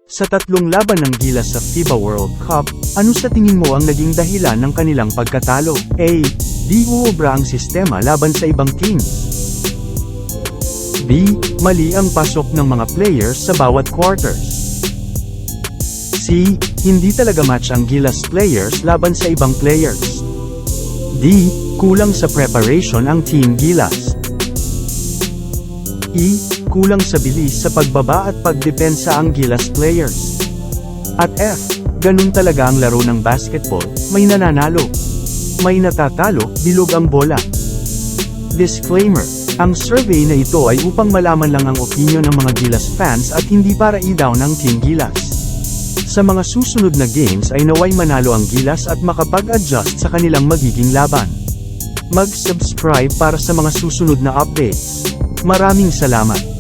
Sa tatlong laban ng Gilas sa FIBA World Cup, ano sa tingin mo ang naging dahilan ng kanilang pagkatalo? A. Di uubra ang sistema laban sa ibang teams. B. Mali ang pasok ng mga players sa bawat quarters. C. Hindi talaga match ang Gilas players laban sa ibang players. D. Kulang sa preparation ang Team Gilas. E. Kulang sa bilis sa pagbaba at pagdepensa ang Gilas players. At F. Ganun talaga ang laro ng basketball, may nananalo. May natatalo, bilog ang bola. Disclaimer: ang survey na ito ay upang malaman lang ang opinion ng mga Gilas fans at hindi para i-down ang Team Gilas. Sa mga susunod na games ay naway manalo ang Gilas at makapag-adjust sa kanilang magiging laban. Mag-subscribe para sa mga susunod na updates. Maraming salamat.